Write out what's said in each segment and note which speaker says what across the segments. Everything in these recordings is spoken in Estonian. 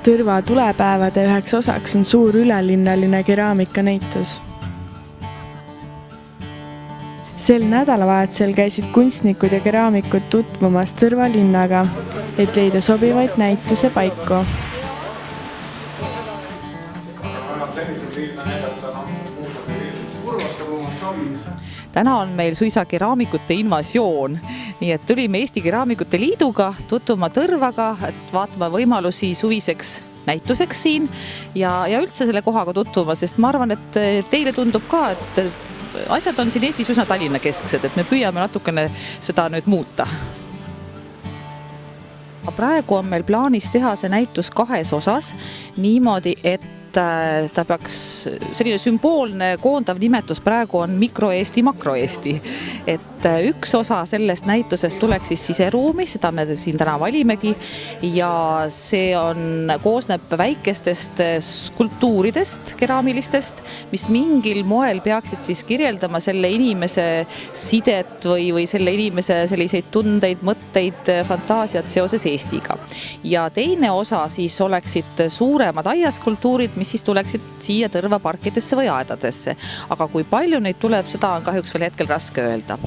Speaker 1: Tõrva tulepäevade üheks osaks on suur ülelinnaline keraaمیkanäitus. Sel nädalavahetusel käisid kunstnikud ja keraamikud tutvumas Tõrva linnaga, et leida sobivaid näituse paiku.
Speaker 2: Täna on meil suisa keraamikute invasioon, nii et tulime Eesti Keraamikute Liiduga tutvuma Tõrvaga, et vaatama võimalusi suviseks näituseks siin ja üldse selle kohaga tutvuma, sest ma arvan, et teile tundub ka, et asjad on siin Eestis üsna Tallinna kesksed, et me püüame natukene seda nüüd muuta. Praegu on meil plaanis teha see näitus 2 osas niimoodi, et ta peaks, selline sümboolne koondav nimetus praegu on Mikro-Eesti, Makro-Eesti. Et üks osa sellest näitusest tuleks siis siseruumi, seda me siin täna valimegi ja see koosneb väikestest skulptuuridest, keraamilistest, mis mingil moel peaksid siis kirjeldama selle inimese sidet või selle inimese selliseid tundeid, mõtteid, fantaasiat seoses Eestiga. Ja teine osa siis oleksid suuremad aiaskulptuurid, mis siis tuleksid siia Tõrva parkidesse või aedadesse. Aga kui palju neid tuleb, seda on kahjuks veel hetkel raske öelda.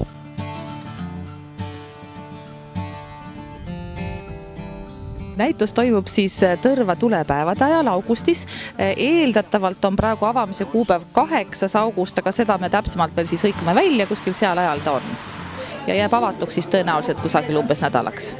Speaker 2: Näitus toimub siis Tõrva tulepäevade ajal augustis. Eeldatavalt on praegu avamise kuupäev 8. august, aga seda me täpsemalt veel siis hõikame välja, kuskil seal ajal ta on. Ja jääb avatuks siis tõenäoliselt kusagil umbes nädalaks.